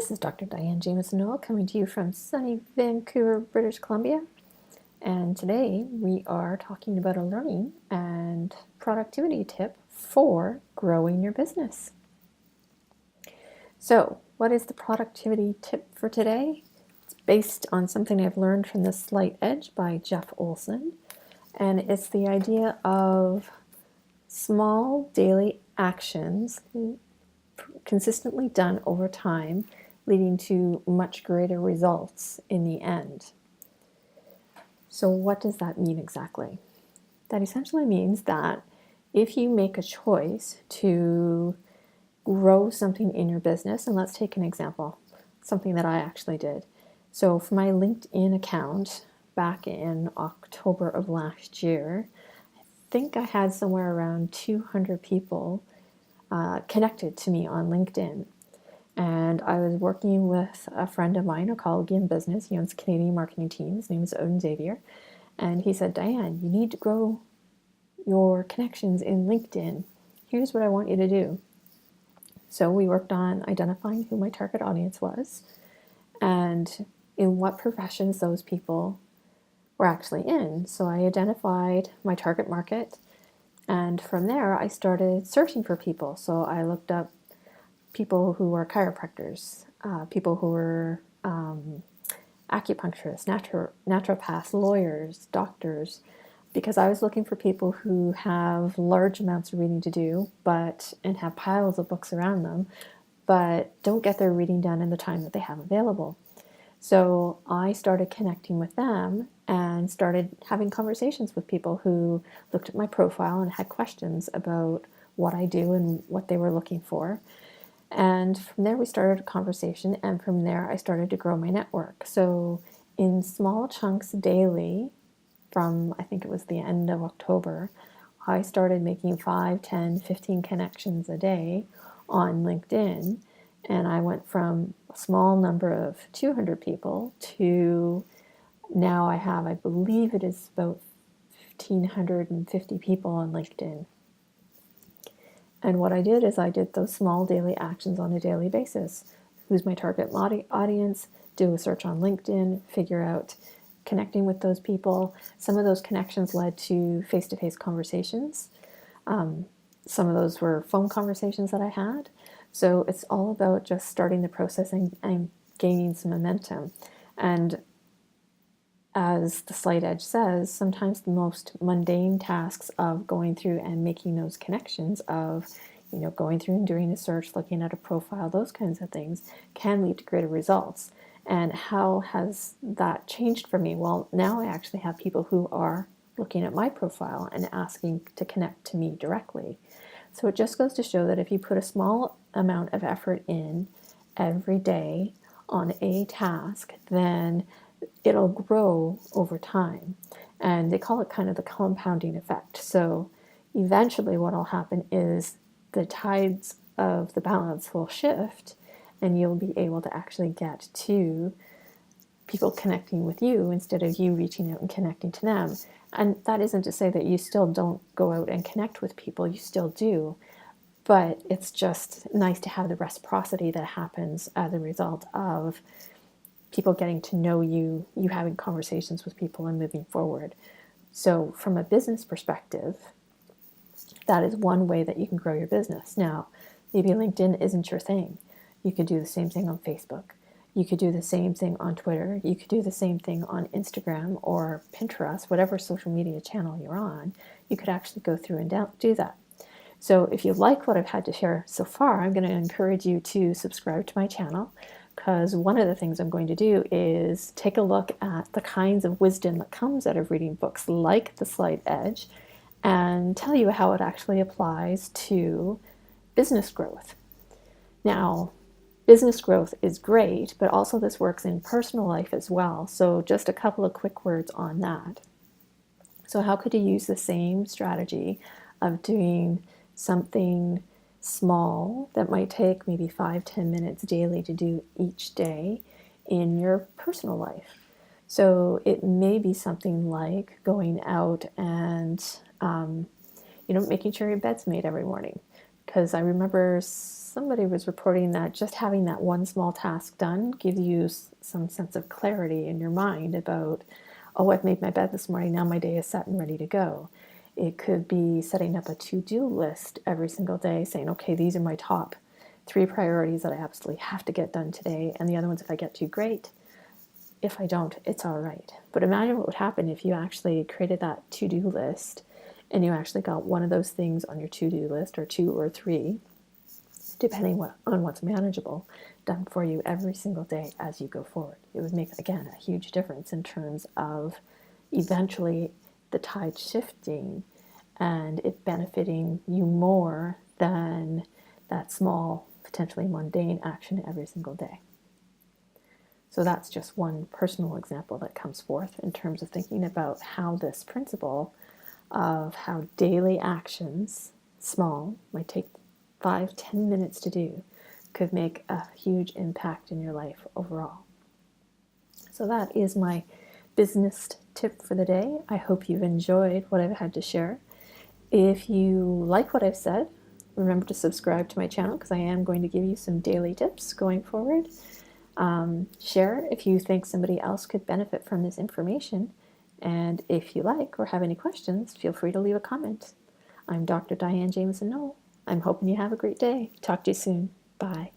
This is Dr. Diane Jamieson-Noel coming to you from sunny Vancouver, British Columbia. And today we are talking about a learning and productivity tip for growing your business. So, what is the productivity tip for today? It's based on something I've learned from The Slight Edge by Jeff Olson. And it's the idea of small daily actions consistently done over time, leading to much greater results in the end. So what does that mean exactly? That essentially means that if you make a choice to grow something in your business, and let's take an example, something that I actually did. So for my LinkedIn account back in October of last year, I think I had somewhere around 200 people connected to me on LinkedIn. And I was working with a friend of mine, a colleague in business. He owns a Canadian marketing team. His name is Odin Xavier. And he said, Diane, you need to grow your connections in LinkedIn. Here's what I want you to do. So we worked on identifying who my target audience was and in what professions those people were actually in. So I identified my target market. And from there, I started searching for people. So I looked up people who were chiropractors, people who were acupuncturists, naturopaths, lawyers, doctors, because I was looking for people who have large amounts of reading to do, and have piles of books around them, but don't get their reading done in the time that they have available. So I started connecting with them and started having conversations with people who looked at my profile and had questions about what I do and what they were looking for. And from there, we started a conversation, and from there, I started to grow my network. So, in small chunks daily, from I think it was the end of October, I started making 5, 10, 15 connections a day on LinkedIn. And I went from a small number of 200 people to now I have, I believe it is about 1,550 people on LinkedIn. And what I did is I did those small daily actions on a daily basis. Who's my target audience? Do a search on LinkedIn, figure out connecting with those people. Some of those connections led to face-to-face conversations. Some of those were phone conversations that I had. So it's all about just starting the process and gaining some momentum. And as the Slight Edge says, sometimes the most mundane tasks of going through and making those connections of, going through and doing a search, looking at a profile, those kinds of things can lead to greater results. And how has that changed for me? Well, now I actually have people who are looking at my profile and asking to connect to me directly. So it just goes to show that if you put a small amount of effort in every day on a task, then it'll grow over time. And they call it kind of the compounding effect. So eventually what will happen is the tides of the balance will shift, and you'll be able to actually get to people connecting with you instead of you reaching out and connecting to them. And that isn't to say that you still don't go out and connect with people, you still do. But it's just nice to have the reciprocity that happens as a result of people getting to know you, you having conversations with people and moving forward. So from a business perspective, that is one way that you can grow your business. Now, maybe LinkedIn isn't your thing. You could do the same thing on Facebook. You could do the same thing on Twitter. You could do the same thing on Instagram or Pinterest, whatever social media channel you're on. You could actually go through and do that. So if you like what I've had to share so far, I'm going to encourage you to subscribe to my channel, because one of the things I'm going to do is take a look at the kinds of wisdom that comes out of reading books like The Slight Edge and tell you how it actually applies to business growth. Now, business growth is great, but also this works in personal life as well. So just a couple of quick words on that. So how could you use the same strategy of doing something small that might take maybe 5-10 minutes daily to do each day in your personal life? So it may be something like going out and making sure your bed's made every morning. because I remember somebody was reporting that just having that one small task done gives you some sense of clarity in your mind about, oh, I've made my bed this morning, now my day is set and ready to go. It could be setting up a to-do list every single day, saying, okay, these are my top 3 priorities that I absolutely have to get done today, and the other ones, if I get to, great. If I don't, it's all right. But imagine what would happen if you actually created that to-do list and you actually got one of those things on your to-do list, or 2 or 3, depending on what's manageable, done for you every single day as you go forward. It would make, again, a huge difference in terms of eventually the tide shifting and it benefiting you more than that small, potentially mundane action every single day. So that's just one personal example that comes forth in terms of thinking about how this principle of how daily actions, small, might take 5-10 minutes to do, could make a huge impact in your life overall. So that is my business tip for the day. I hope you've enjoyed what I've had to share. If you like what I've said, remember to subscribe to my channel because I am going to give you some daily tips going forward. Share if you think somebody else could benefit from this information. And if you like or have any questions, feel free to leave a comment. I'm Dr. Diane Jamieson-Noel. I'm hoping you have a great day. Talk to you soon. Bye.